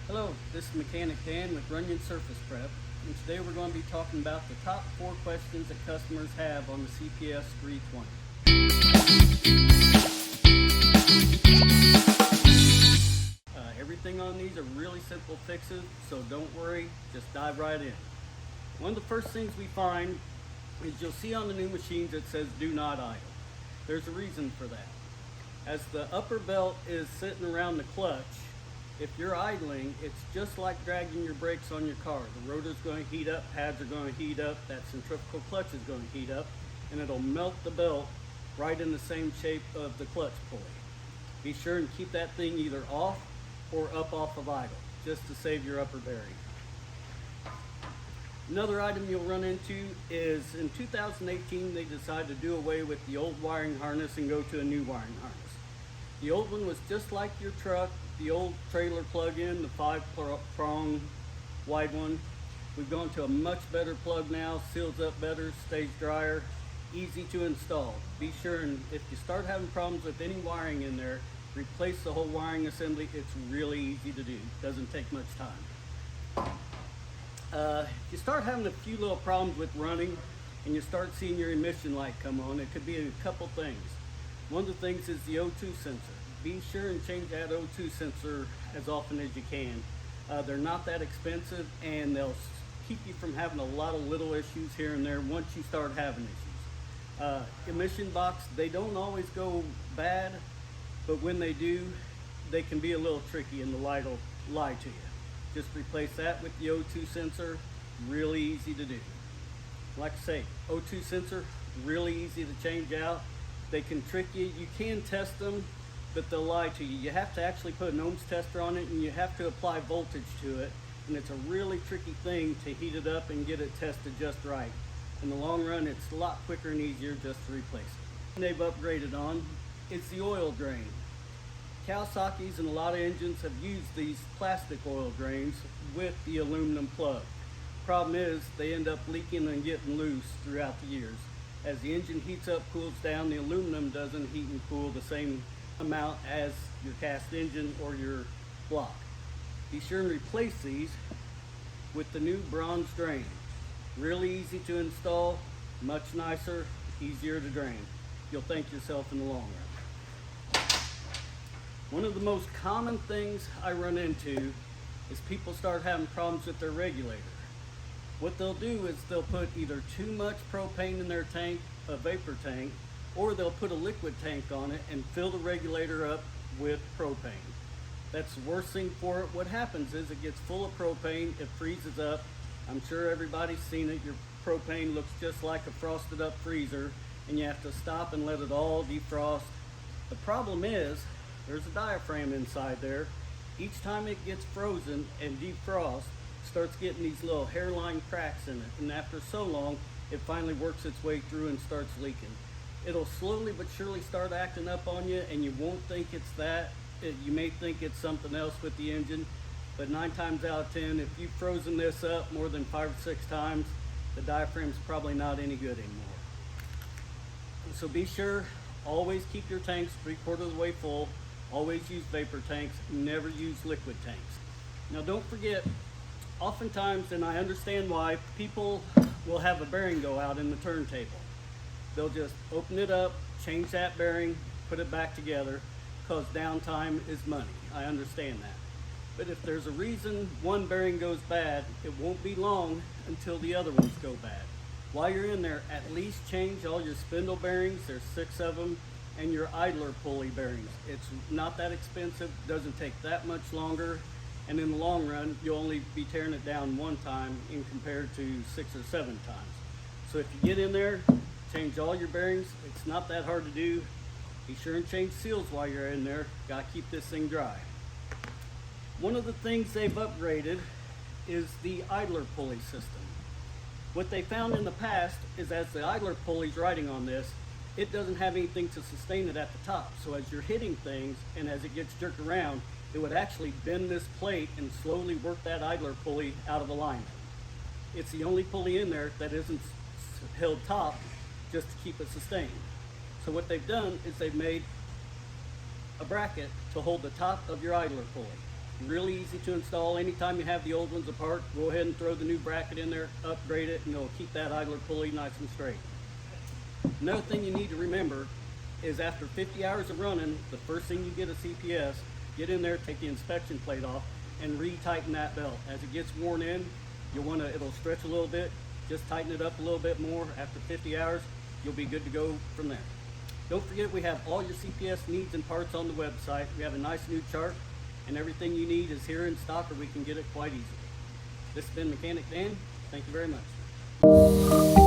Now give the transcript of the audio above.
Hello, this is Mechanic Dan with Runyon Surface Prep, and today we're going to be talking about the top 4 questions that customers have on the CPS 320. Everything on these are really simple fixes, so don't worry, just dive right in. One of the first things we find is you'll see on the new machines it says do not idle. There's a reason for that. As the upper belt is sitting around the clutch, if you're idling, it's just like dragging your brakes on your car. The rotor's going to heat up, pads are going to heat up, that centrifugal clutch is going to heat up, and it'll melt the belt right in the same shape of the clutch pulley. Be sure and keep that thing either off or up off of idle, just to save your upper bearing. Another item you'll run into is in 2018 they decided to do away with the old wiring harness and go to a new wiring harness. The old one was just like your truck, the old trailer plug-in, the 5-prong wide one. We've gone to a much better plug now, seals up better, stays drier, easy to install. Be sure and if you start having problems with any wiring in there, replace the whole wiring assembly. It's really easy to do, doesn't take much time. If you start having a few little problems with running and you start seeing your emission light come on, it could be a couple things. One of the things is the O2 sensor. Be sure and change that O2 sensor as often as you can. They're not that expensive and they'll keep you from having a lot of little issues here and there once you start having issues. Emission box, they don't always go bad, but when they do, they can be a little tricky and the light will lie to you. Just replace that with the O2 sensor, really easy to do. Like I say, O2 sensor, really easy to change out. They can trick you. You can test them, but they'll lie to you. You have to actually put an ohms tester on it and you have to apply voltage to it. And it's a really tricky thing to heat it up and get it tested just right. In the long run, it's a lot quicker and easier just to replace it. And they've upgraded on is the oil drain. Kawasaki's and a lot of engines have used these plastic oil drains with the aluminum plug. Problem is, they end up leaking and getting loose throughout the years. As the engine heats up, cools down, the aluminum doesn't heat and cool the same amount as your cast engine or your block. Be sure and replace these with the new bronze drain. Really easy to install, much nicer, easier to drain. You'll thank yourself in the long run. One of the most common things I run into is people start having problems with their regulator. What they'll do is they'll put either too much propane in their tank, a vapor tank, or they'll put a liquid tank on it and fill the regulator up with propane. That's the worst thing for it. What happens is it gets full of propane, it freezes up. I'm sure everybody's seen it. Your propane looks just like a frosted up freezer and you have to stop and let it all defrost. The problem is there's a diaphragm inside there. Each time it gets frozen and defrost, starts getting these little hairline cracks in it, and after so long it finally works its way through and starts leaking. It'll slowly but surely start acting up on you and you won't think it's that. You may think it's something else with the engine, but 9 times out of 10, if you've frozen this up more than 5 or 6 times, the diaphragm's probably not any good anymore. So be sure, always keep your tanks 3/4 of the way full. Always use vapor tanks, never use liquid tanks. Now don't forget, oftentimes, and I understand why, people will have a bearing go out in the turntable. They'll just open it up, change that bearing, put it back together, because downtime is money. I understand that. But if there's a reason one bearing goes bad, it won't be long until the other ones go bad. While you're in there, at least change all your spindle bearings, there's 6 of them, and your idler pulley bearings. It's not that expensive, doesn't take that much longer, and in the long run, you'll only be tearing it down 1 time in compared to 6 or 7 times. So if you get in there, change all your bearings. It's not that hard to do. Be sure and change seals while you're in there. Gotta keep this thing dry. One of the things they've upgraded is the idler pulley system. What they found in the past is as the idler pulley's riding on this, it doesn't have anything to sustain it at the top. So as you're hitting things and as it gets jerked around, it would actually bend this plate and slowly work that idler pulley out of alignment. It's the only pulley in there that isn't held top just to keep it sustained. So what they've done is they've made a bracket to hold the top of your idler pulley. Really easy to install. Anytime you have the old ones apart, go ahead and throw the new bracket in there, upgrade it, and it'll keep that idler pulley nice and straight. Another thing you need to remember is after 50 hours of running, the first thing you get a CPS, get in there, take the inspection plate off, and re-tighten that belt. As it gets worn in, it'll stretch a little bit. Just tighten it up a little bit more. After 50 hours, you'll be good to go from there. Don't forget, we have all your CPS needs and parts on the website. We have a nice new chart, and everything you need is here in stock, or we can get it quite easily. This has been Mechanic Dan. Thank you very much.